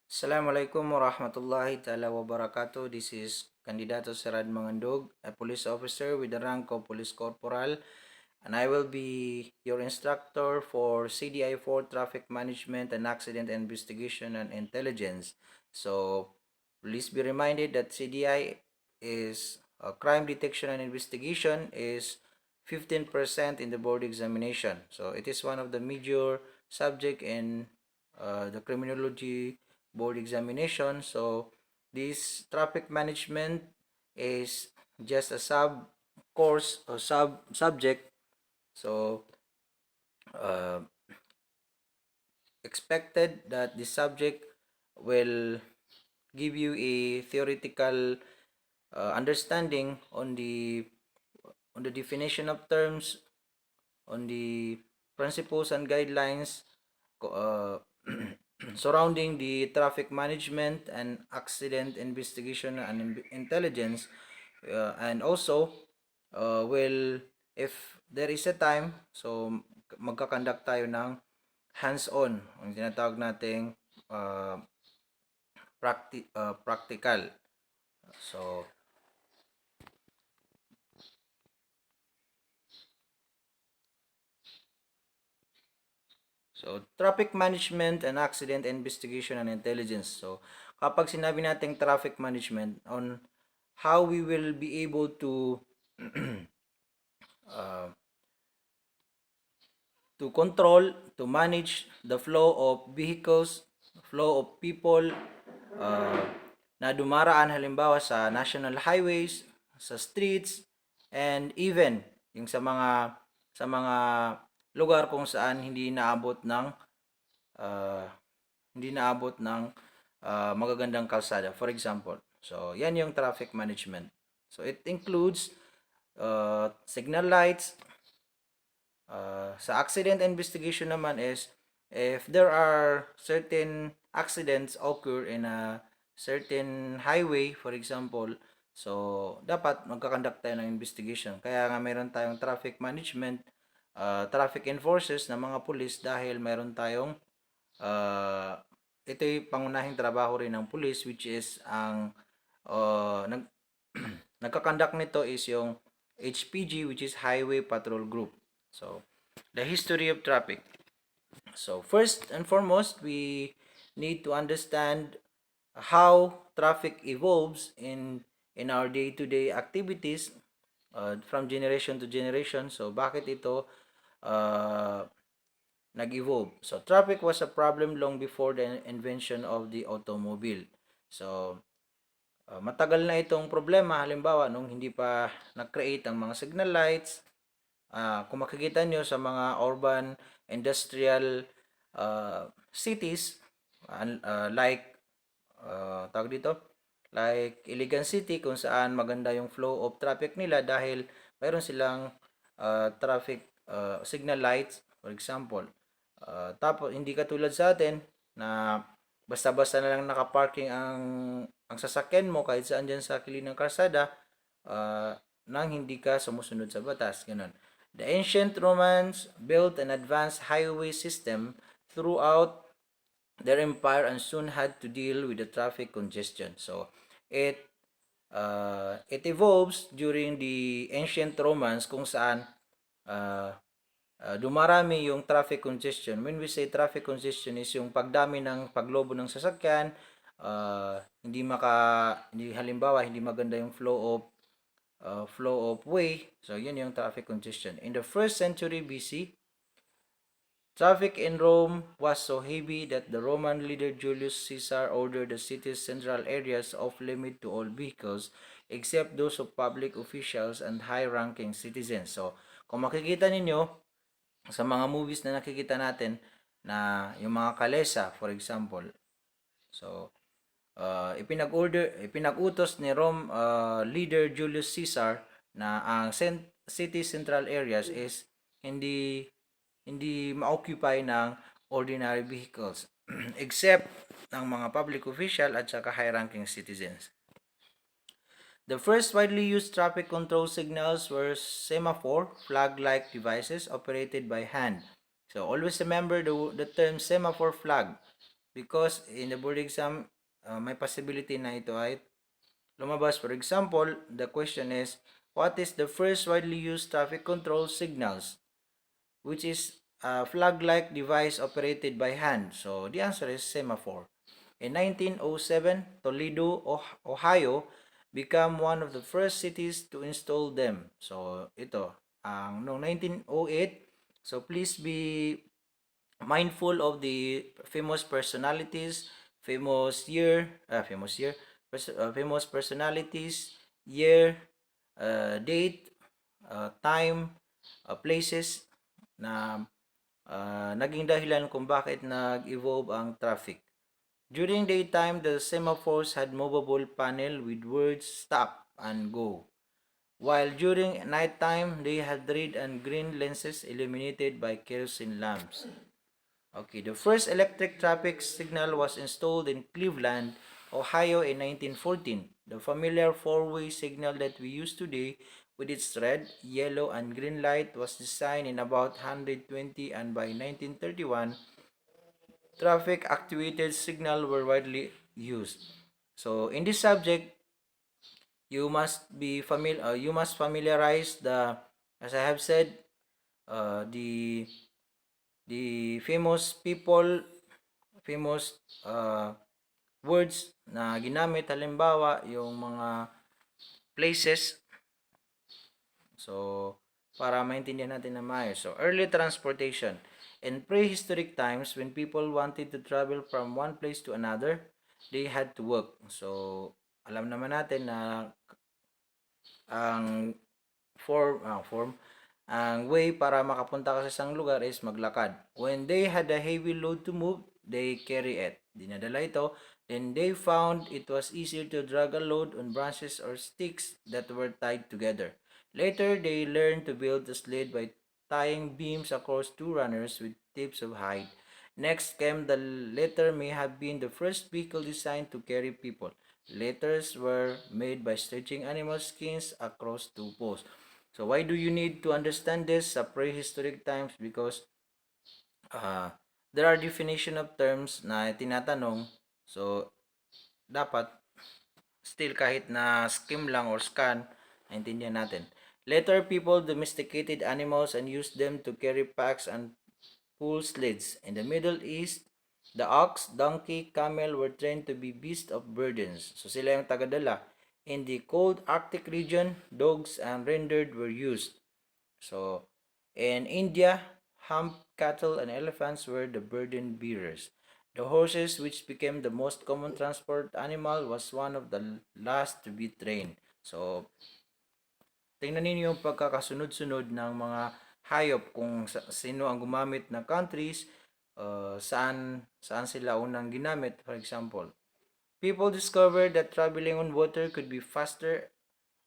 Assalamualaikum warahmatullahi ta'ala wabarakatuh. This is Candidato Candi Mangandog, a police officer with the rank of Police Corporal, and I will be your instructor for CDI for Traffic Management and Accident Investigation and Intelligence. So, please be reminded that CDI is crime detection and investigation is 15% in the board examination. So, it is one of the major subject in the criminology board examination. So this traffic management is just a sub course or sub subject. So uh, expected that this subject will give you a theoretical understanding on the definition of terms, on the principles and guidelines surrounding the traffic management and accident investigation and intelligence, and also will if there is a time, so magkakandak tayo ng hands-on, ang tinatawag nating uh, practical. So traffic management and accident investigation and intelligence. So, kapag sinabi nating traffic management, on how we will be able to uh, control, to manage the flow of vehicles, flow of people uh, na dumaraan halimbawa sa national highways, sa streets, and even yung sa mga lugar kung saan uh, hindi naabot ng magagandang kalsada. For example, so yan yung traffic management. So it includes signal lights. Sa accident investigation naman is if there are certain accidents occur in a certain highway, for example, so dapat magkakandak tayo ng investigation. Kaya nga meron tayong traffic management, traffic enforcers na mga pulis dahil meron tayong uh, ito yung pangunahing trabaho rin ng pulis, which is ang nagkakandak nito is yung HPG, which is Highway Patrol Group. So, the history of traffic. So, first and foremost, we need to understand how traffic evolves in our day-to-day activities from generation to generation. So, bakit ito uh, nag-evolve? So, traffic was a problem long before the invention of the automobile. So, matagal na itong problema. Halimbawa, nung hindi pa nag-create ang mga signal lights, kung makikita nyo sa mga urban industrial cities, like tawag dito, like Iligan City, kung saan maganda yung flow of traffic nila dahil mayroon silang traffic signal lights, for example. Tapos hindi katulad sa atin na basta-basta na lang nakaparking ang sasakyan mo kahit saan dyan sa kilid ng kalsada, nang hindi ka sumusunod sa batas. Ganun. The ancient Romans built an advanced highway system throughout their empire and soon had to deal with the traffic congestion. So, it evolves during the ancient Romans kung saan uh, dumarami yung traffic congestion. When we say traffic congestion is yung pagdami ng paglobo ng sasakyan, hindi halimbawa hindi maganda yung flow of way. So yun yung traffic congestion. In the 1st century BC, traffic in Rome was so heavy that the Roman leader Julius Caesar ordered the city's central areas off limit to all vehicles except those of public officials and high-ranking citizens. So, kung makikita ninyo sa mga movies na nakikita natin na yung mga kalesa, for example, so ipinag-utos ni Rome leader Julius Caesar na ang city central areas is hindi ma-occupy ng ordinary vehicles except ng mga public official at saka high-ranking citizens. The first widely used traffic control signals were semaphore, flag-like devices operated by hand. So always remember the term semaphore flag. because in the board exam, may possibility na ito ay lumabas. For example, the question is, what is the first widely used traffic control signals, which is a flag-like device operated by hand? So, the answer is semaphore. In 1907, Toledo, Ohio, became one of the first cities to install them. So, ito, ang noong 1908, so please be mindful of the famous personalities, famous personalities, year, date, time, places na naging dahilan kung bakit nag-evolve ang traffic. During daytime, the semaphores had movable panel with words stop and go, while during nighttime, they had red and green lenses illuminated by kerosene lamps. Okay, the first electric traffic signal was installed in Cleveland, Ohio in 1914. The familiar four-way signal that we use today with its red, yellow, and green light was designed in about 120, and by 1931, traffic-activated signal were widely used. So in this subject, you must familiarize the, as I have said, the famous words na ginamit, halimbawa yung mga places, so para maintindihan natin na maayos. So early transportation. In prehistoric times, when people wanted to travel from one place to another, they had to walk. So alam naman natin na ang form ang way para makapunta ka sa isang lugar is maglakad. When they had a heavy load to move, they carry it. Dinadala ito. Then they found it was easier to drag a load on branches or sticks that were tied together. Later, they learned to build a sled by tying beams across two runners with tips of hide. Next came the letter may have been the first vehicle designed to carry people. Letters were made by stretching animal skins across two poles. So why do you need to understand this sa prehistoric times? Because there are definition of terms na tinatanong. So dapat still kahit na skim lang or scan, naintindihan natin. Later, people domesticated animals and used them to carry packs and pull sleds. In the Middle East, the ox, donkey, camel were trained to be beasts of burdens. So sila yung tagadala. In the cold Arctic region, dogs and reindeer were used. So, in India, hump cattle and elephants were the burden bearers. The horses, which became the most common transport animal, was one of the last to be trained. So, tingnan ninyo yung pagkakasunod-sunod ng mga hayop kung sino ang gumamit na countries, saan sila unang ginamit. For example, people discovered that traveling on water could be faster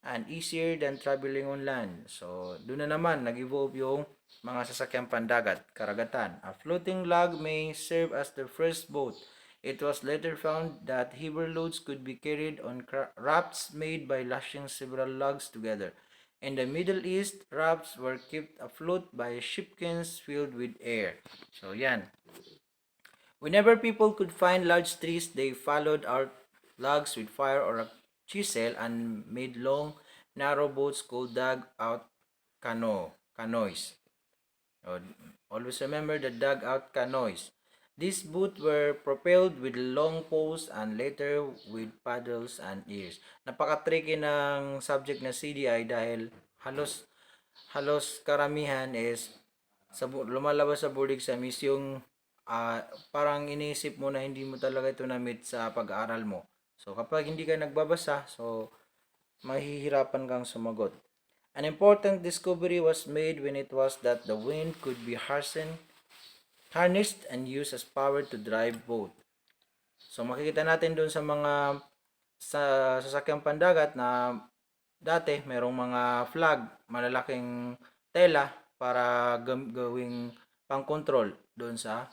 and easier than traveling on land. So, doon na naman nag-evolve yung mga sasakyang pandagat, karagatan. A floating log may serve as the first boat. It was later found that heavier loads could be carried on rafts made by lashing several logs together. In the Middle East, rafts were kept afloat by shipkins filled with air. So, yan. Whenever people could find large trees, they followed out logs with fire or a chisel and made long, narrow boats called dug-out canoes. Always remember the dug-out canoes. These boats were propelled with long poles and later with paddles and ears. Napaka-tricky ng subject na CDI dahil halos karamihan is lumalabas sa board exam is yung parang iniisip mo na hindi mo talaga ito na-meet sa pag-aaral mo. So, kapag hindi ka nagbabasa, so, mahihirapan kang sumagot. An important discovery was made when it was that the wind could be harnessed and used as power to drive boat. So, makikita natin doon sa mga sasakyang pandagat na dati merong mga flag, malalaking tela para gawing pang-control doon sa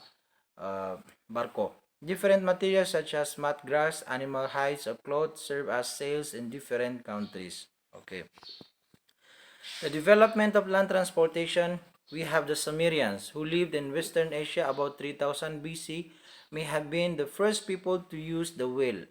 barko. Different materials such as mat grass, animal hides, or cloth serve as sails in different countries. Okay. The development of land transportation, we have the Sumerians who lived in Western Asia about 3000 BC. may have been the first people to use the wheel.